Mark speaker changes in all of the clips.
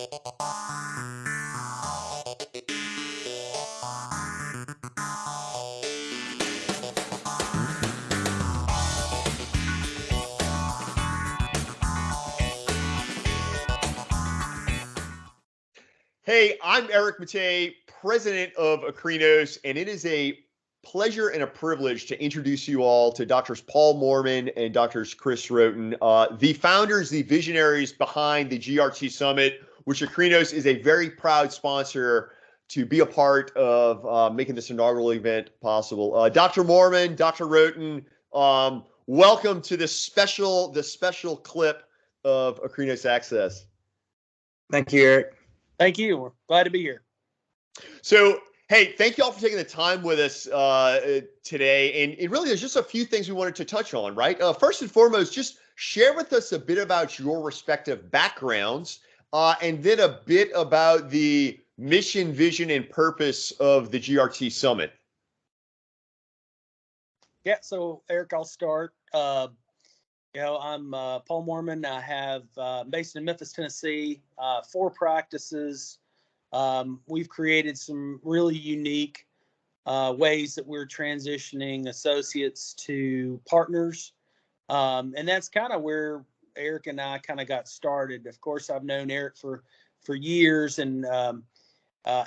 Speaker 1: Hey, I'm Eric Matei, president of Acrinos, and it is a pleasure and a privilege to introduce you all to Drs. Paul Mormon and Drs. Chris Wroten, the founders, the visionaries behind the GRT Summit, which Acrinos is a very proud sponsor to be a part of making this inaugural event possible. Dr. Mormon, Dr. Wroten, welcome to the special clip of Acrinos Access.
Speaker 2: Thank you, Eric.
Speaker 3: Thank you. We're glad to be here.
Speaker 1: So, hey, thank you all for taking the time with us today. And it really, there's just a few things we wanted to touch on, right? First and foremost, just share with us a bit about your respective backgrounds, and then a bit about the mission, vision, and purpose of the GRT Summit.
Speaker 3: Yeah, so Eric, I'll start. I'm Paul Mormon. I have based in Memphis, Tennessee, 4 practices. We've created some really unique ways that we're transitioning associates to partners. And that's kind of where Eric and I kind of got started. Of course, I've known Eric for years, and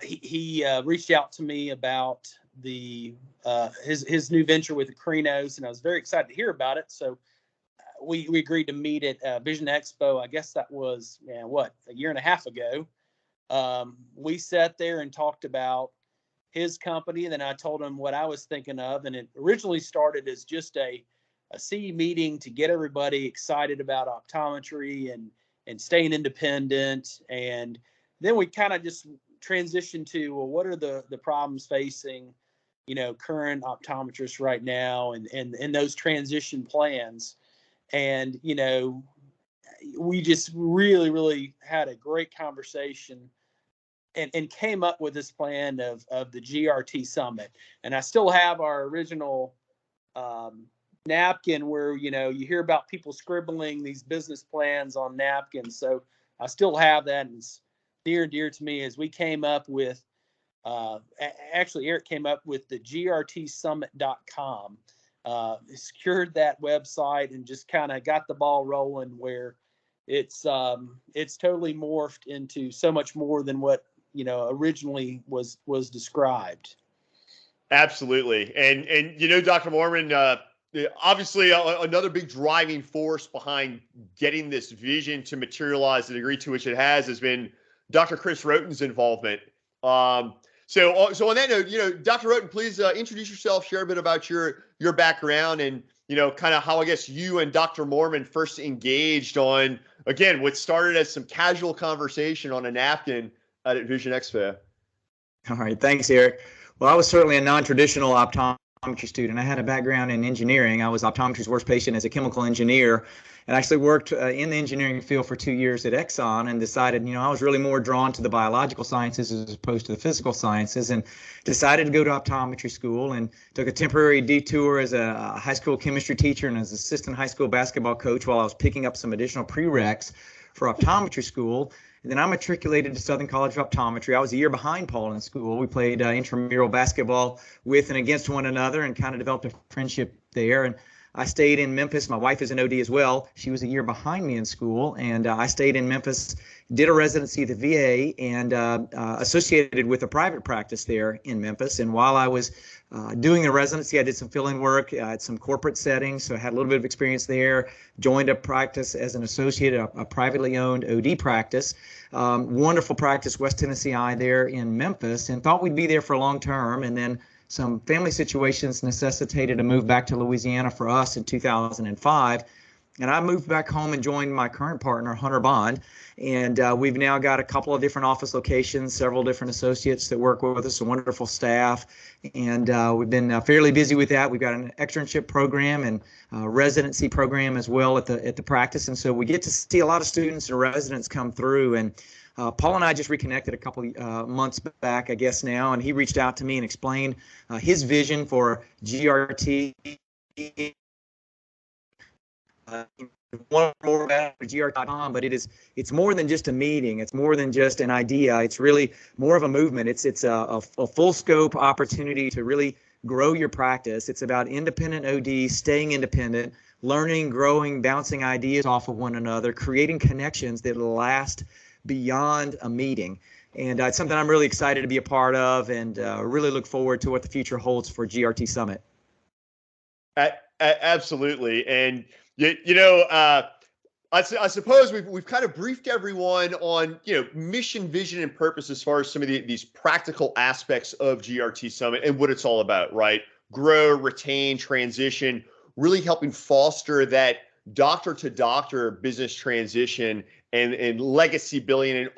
Speaker 3: he reached out to me about his new venture with Acrinos, and I was very excited to hear about it. So we agreed to meet at Vision Expo. I guess that was, a year and a half ago. We sat there and talked about his company, and then I told him what I was thinking of. And it originally started as just a CE meeting to get everybody excited about optometry and staying independent. And then we kind of just transitioned to, well, what are the problems facing, current optometrists right now, and those transition plans. And, we just really, really had a great conversation and came up with this plan of the GRT Summit. And I still have our original napkin where, you hear about people scribbling these business plans on napkins. So I still have that, and it's dear and dear to me as we came up with, actually Eric came up with the grtsummit.com. Secured that website and just kind of got the ball rolling, where it's totally morphed into so much more than what originally was described.
Speaker 1: Absolutely. And Dr. Mormon, obviously another big driving force behind getting this vision to materialize, the degree to which it has been Dr. Chris Wroten's involvement. So on that note, Dr. Wroten, please introduce yourself, share a bit about your background, and kind of how I guess you and Dr. Mormon first engaged on, again, what started as some casual conversation on a napkin at Vision Expo.
Speaker 2: All right, thanks, Eric. Well, I was certainly a non-traditional optometry student. I had a background in engineering. I was optometry's worst patient as a chemical engineer, and actually worked in the engineering field for 2 years at Exxon, and decided, I was really more drawn to the biological sciences as opposed to the physical sciences, and decided to go to optometry school, and took a temporary detour as a high school chemistry teacher and as assistant high school basketball coach while I was picking up some additional prereqs for optometry school. And then I matriculated to Southern College of Optometry. I was a year behind Paul in school. We played intramural basketball with and against one another, and kind of developed a friendship there. And I stayed in Memphis. My wife is an OD as well. She was a year behind me in school, and I stayed in Memphis, did a residency at the VA, and associated with a private practice there in Memphis. And while I was doing the residency, I did some fill-in work at some corporate settings, so I had a little bit of experience there. Joined a practice as an associate, a privately owned OD practice. Wonderful practice, West Tennessee Eye there in Memphis, and thought we'd be there for long term. And then some family situations necessitated a move back to Louisiana for us in 2005. And I moved back home and joined my current partner, Hunter Bond. And we've now got a couple of different office locations, several different associates that work with us, a wonderful staff. And we've been fairly busy with that. We've got an externship program and residency program as well at the practice. And so we get to see a lot of students and residents come through. And Paul and I just reconnected a couple months back, I guess now, and he reached out to me and explained his vision for GRT. want more about GRT.com, but it's more than just a meeting. It's more than just an idea. It's really more of a movement. It's a full scope opportunity to really grow your practice. It's about independent OD, staying independent, learning, growing, bouncing ideas off of one another, creating connections that will last beyond a meeting. And it's something I'm really excited to be a part of, and really look forward to what the future holds for GRT Summit.
Speaker 1: Absolutely. And I suppose we've kind of briefed everyone on mission, vision, and purpose as far as some of these practical aspects of GRT Summit and what it's all about, right? Grow, retain, transition, really helping foster that doctor to doctor business transition and legacy building and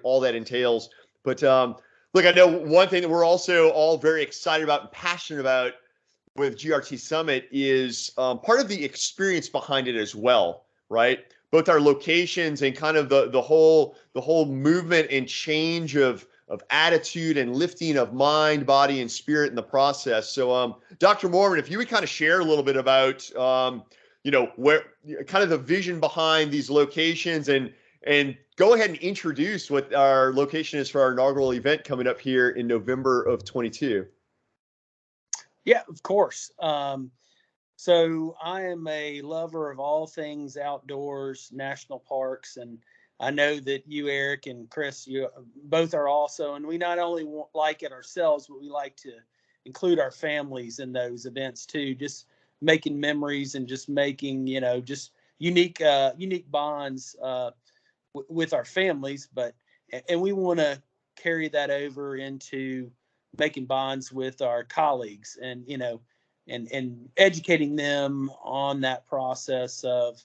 Speaker 1: all that entails. But look, I know one thing that we're also all very excited about and passionate about with GRT Summit is part of the experience behind it as well, right? Both our locations and kind of the whole movement and change of attitude and lifting of mind, body, and spirit in the process. So, Dr. Mormon, if you would kind of share a little bit about where kind of the vision behind these locations, and go ahead and introduce what our location is for our inaugural event coming up here in November of 22.
Speaker 3: Yeah, of course. So I am a lover of all things outdoors, national parks, and I know that you, Eric, and Chris, you both are also. And we not only like it ourselves, but we like to include our families in those events too. Just making memories and just making just unique bonds with our families. And we want to carry that over into making bonds with our colleagues, and and educating them on that process of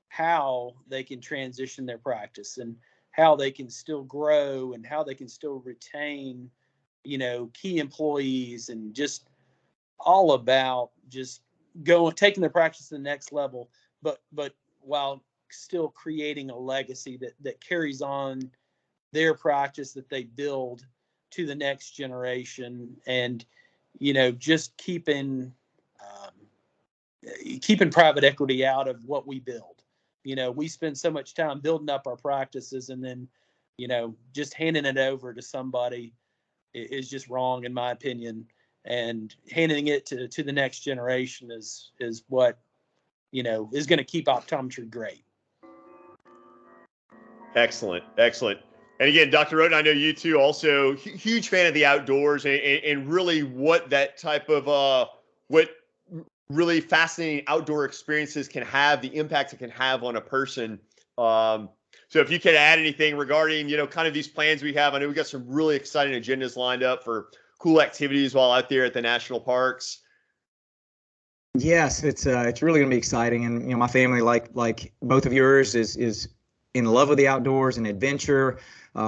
Speaker 3: how they can transition their practice and how they can still grow and how they can still retain key employees, and just all about just taking their practice to the next level, but while still creating a legacy that carries on their practice that they build to the next generation. And just keeping private equity out of what we build. We spend so much time building up our practices, and then just handing it over to somebody is just wrong, in my opinion. And handing it to the next generation is what is going to keep optometry great.
Speaker 1: Excellent. And again, Dr. Wroten, I know you too, also huge fan of the outdoors and really what that type of what really fascinating outdoor experiences can have, the impact it can have on a person. So if you could add anything regarding, kind of these plans we have, I know we got some really exciting agendas lined up for cool activities while out there at the national parks.
Speaker 2: Yes, it's really going to be exciting, and my family, like both of yours, is in love with the outdoors and adventure,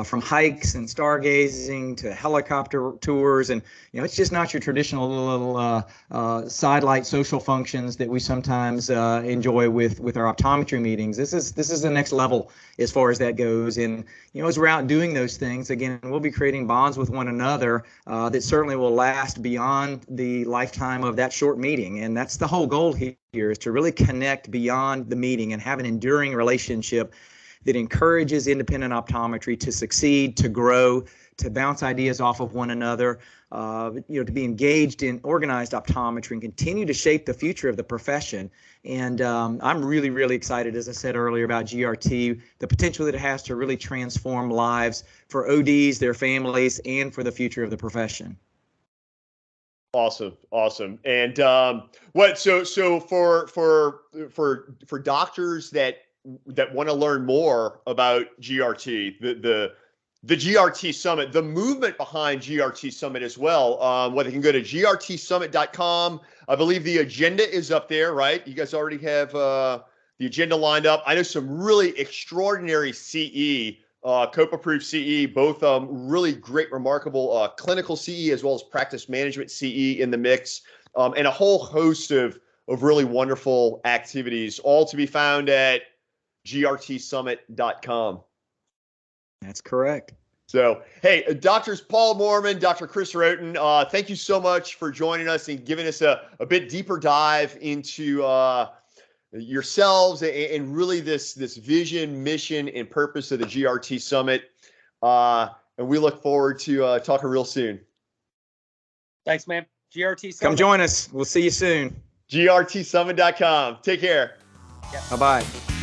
Speaker 2: from hikes and stargazing to helicopter tours. And it's just not your traditional little sidelight social functions that we sometimes enjoy with our optometry meetings. This is the next level as far as that goes. And as we're out doing those things, again, we'll be creating bonds with one another that certainly will last beyond the lifetime of that short meeting. And that's the whole goal here, is to really connect beyond the meeting and have an enduring relationship that encourages independent optometry to succeed, to grow, to bounce ideas off of one another, to be engaged in organized optometry and continue to shape the future of the profession. And I'm really, really excited, as I said earlier, about GRT, the potential that it has to really transform lives for ODs, their families, and for the future of the profession.
Speaker 1: Awesome. And so for doctors that want to learn more about GRT, the GRT Summit, the movement behind GRT Summit as well, they can go to grtsummit.com. I believe the agenda is up there, right? You guys already have the agenda lined up. I know some really extraordinary CE, COPE-approved CE, both really great, remarkable clinical CE as well as practice management CE in the mix, and a whole host of really wonderful activities, all to be found at grtsummit.com.
Speaker 2: That's correct.
Speaker 1: So, hey, Doctors Paul Mormon, Dr. Chris Wroten, thank you so much for joining us and giving us a bit deeper dive into yourselves and really this vision, mission, and purpose of the GRT Summit. And we look forward to talking real soon.
Speaker 3: Thanks, man. GRT Summit.
Speaker 2: Come join us. We'll see you soon.
Speaker 1: GRTsummit.com. Take care.
Speaker 2: Bye-bye.